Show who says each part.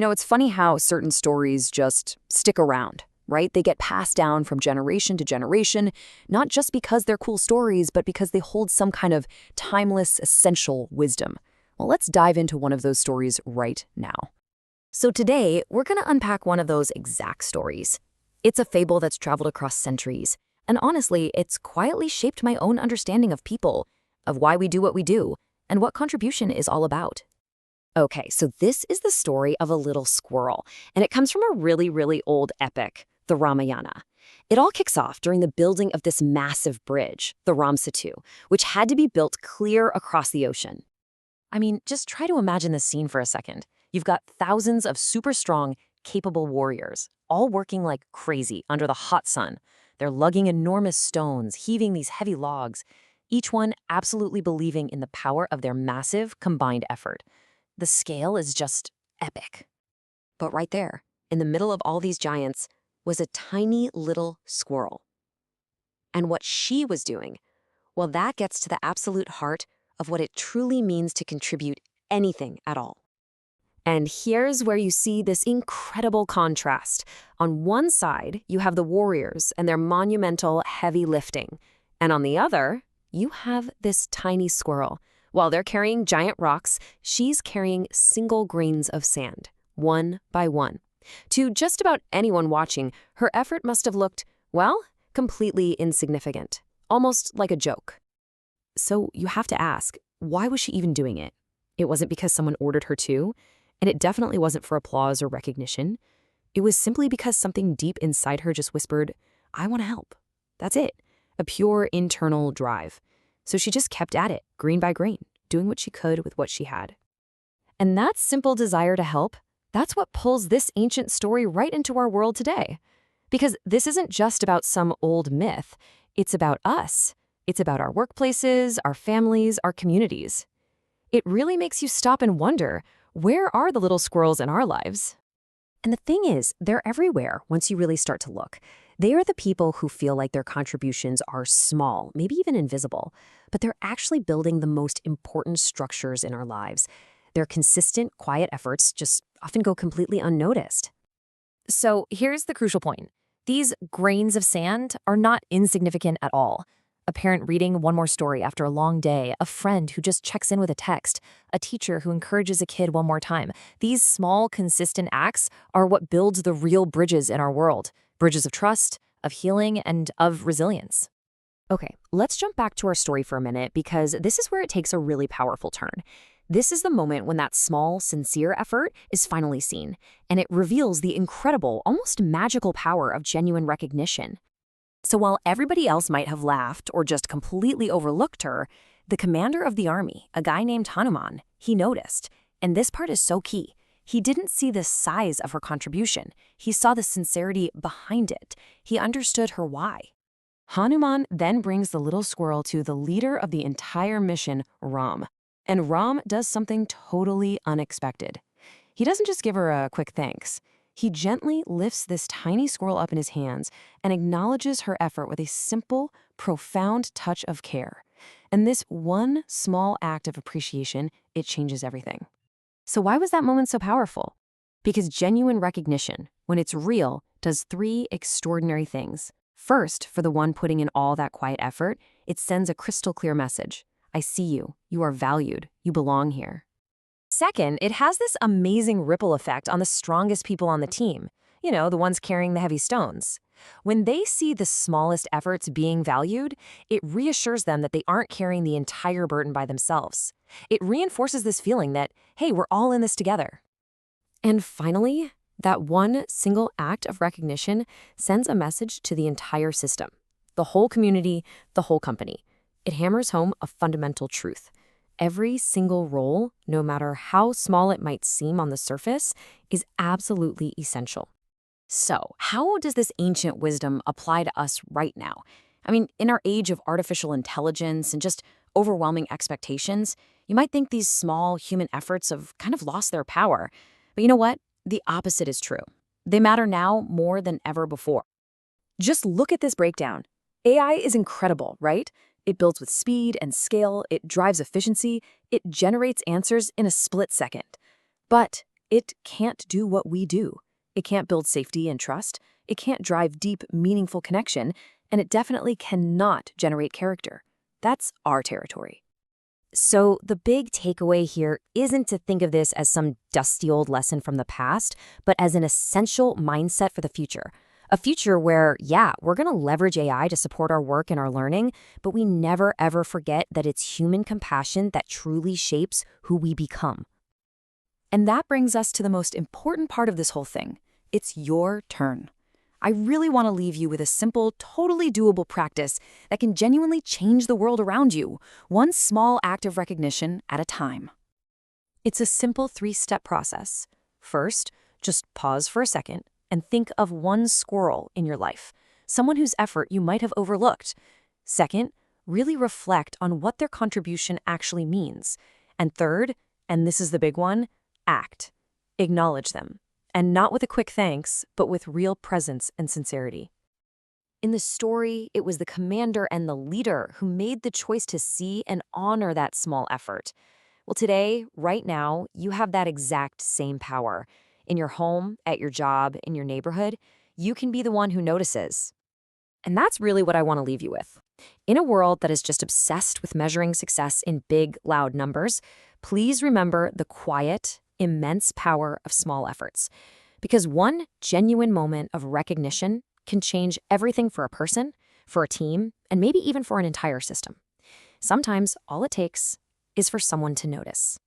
Speaker 1: It's funny how certain stories just stick around, right? They get passed down from generation to generation, not just because they're cool stories, but because they hold some kind of timeless, essential wisdom. Well, let's dive into one of those stories right now. So today, we're going to unpack one of those exact stories. It's a fable that's traveled across centuries, and honestly, it's quietly shaped my own understanding of people, of why we do what we do, and what contribution is all about. Okay, so this is the story of a little squirrel, and it comes from a really, really old epic, the Ramayana. It all kicks off during the building of this massive bridge, the Ram Setu, which had to be built clear across the ocean. I mean, just try to imagine this scene for a second. You've got thousands of super strong, capable warriors, all working like crazy under the hot sun. They're lugging enormous stones, heaving these heavy logs, each one absolutely believing in the power of their massive combined effort. The scale is just epic. But right there, in the middle of all these giants, was a tiny little squirrel. And what she was doing, well, that gets to the absolute heart of what it truly means to contribute anything at all. And here's where you see this incredible contrast. On one side, you have the warriors and their monumental heavy lifting. And on the other, you have this tiny squirrel. While they're carrying giant rocks, she's carrying single grains of sand, one by one. To just about anyone watching, her effort must have looked, well, completely insignificant, almost like a joke. So you have to ask, why was she even doing it? It wasn't because someone ordered her to, and it definitely wasn't for applause or recognition. It was simply because something deep inside her just whispered, I want to help. That's it, a pure internal drive. So she just kept at it, grain by grain, doing what she could with what she had. And that simple desire to help, that's what pulls this ancient story right into our world today. Because this isn't just about some old myth, it's about us. It's about our workplaces, our families, our communities. It really makes you stop and wonder, where are the little squirrels in our lives? And the thing is, they're everywhere once you really start to look. They are the people who feel like their contributions are small, maybe even invisible, but they're actually building the most important structures in our lives. Their consistent, quiet efforts just often go completely unnoticed. So here's the crucial point. These grains of sand are not insignificant at all. A parent reading one more story after a long day, a friend who just checks in with a text, a teacher who encourages a kid one more time. These small, consistent acts are what builds the real bridges in our world. Bridges of trust, of healing, and of resilience. Okay, let's jump back to our story for a minute because this is where it takes a really powerful turn. This is the moment when that small, sincere effort is finally seen, and it reveals the incredible, almost magical power of genuine recognition. So while everybody else might have laughed or just completely overlooked her, the commander of the army, a guy named Hanuman, he noticed. And this part is so key. He didn't see the size of her contribution. He saw the sincerity behind it. He understood her why. Hanuman then brings the little squirrel to the leader of the entire mission, Ram. And Ram does something totally unexpected. He doesn't just give her a quick thanks. He gently lifts this tiny squirrel up in his hands and acknowledges her effort with a simple, profound touch of care. And this one small act of appreciation, it changes everything. So why was that moment so powerful? Because genuine recognition, when it's real, does three extraordinary things. First, for the one putting in all that quiet effort, it sends a crystal clear message. I see you. You are valued. You belong here. Second, it has this amazing ripple effect on the strongest people on the team. The ones carrying the heavy stones. When they see the smallest efforts being valued, it reassures them that they aren't carrying the entire burden by themselves. It reinforces this feeling that, hey, we're all in this together. And finally, that one single act of recognition sends a message to the entire system, the whole community, the whole company. It hammers home a fundamental truth. Every single role, no matter how small it might seem on the surface, is absolutely essential. So, how does this ancient wisdom apply to us right now? I mean, in our age of artificial intelligence and just overwhelming expectations, you might think these small human efforts have kind of lost their power. But you know what? The opposite is true. They matter now more than ever before. Just look at this breakdown. AI is incredible, right? It builds with speed and scale, it drives efficiency, it generates answers in a split second. But It can't do what we do. It can't build safety and trust. It can't drive deep, meaningful connection, and it definitely cannot generate character. That's our territory. So the big takeaway here isn't to think of this as some dusty old lesson from the past, but as an essential mindset for the future. A future where, yeah, we're going to leverage AI to support our work and our learning, but we never ever forget that it's human compassion that truly shapes who we become. And that brings us to the most important part of this whole thing. It's your turn. I really want to leave you with a simple, totally doable practice that can genuinely change the world around you, one small act of recognition at a time. It's a simple 3-step process. First, just pause for a second and think of one squirrel in your life, someone whose effort you might have overlooked. Second, really reflect on what their contribution actually means. And third, and this is the big one, act. Acknowledge them. And not with a quick thanks, but with real presence and sincerity. In the story, it was the commander and the leader who made the choice to see and honor that small effort. Well, today, right now, you have that exact same power. In your home, at your job, in your neighborhood, you can be the one who notices. And that's really what I want to leave you with. In a world that is just obsessed with measuring success in big, loud numbers, please remember the quiet, immense power of small efforts. Because one genuine moment of recognition can change everything for a person, for a team, and maybe even for an entire system. Sometimes all it takes is for someone to notice.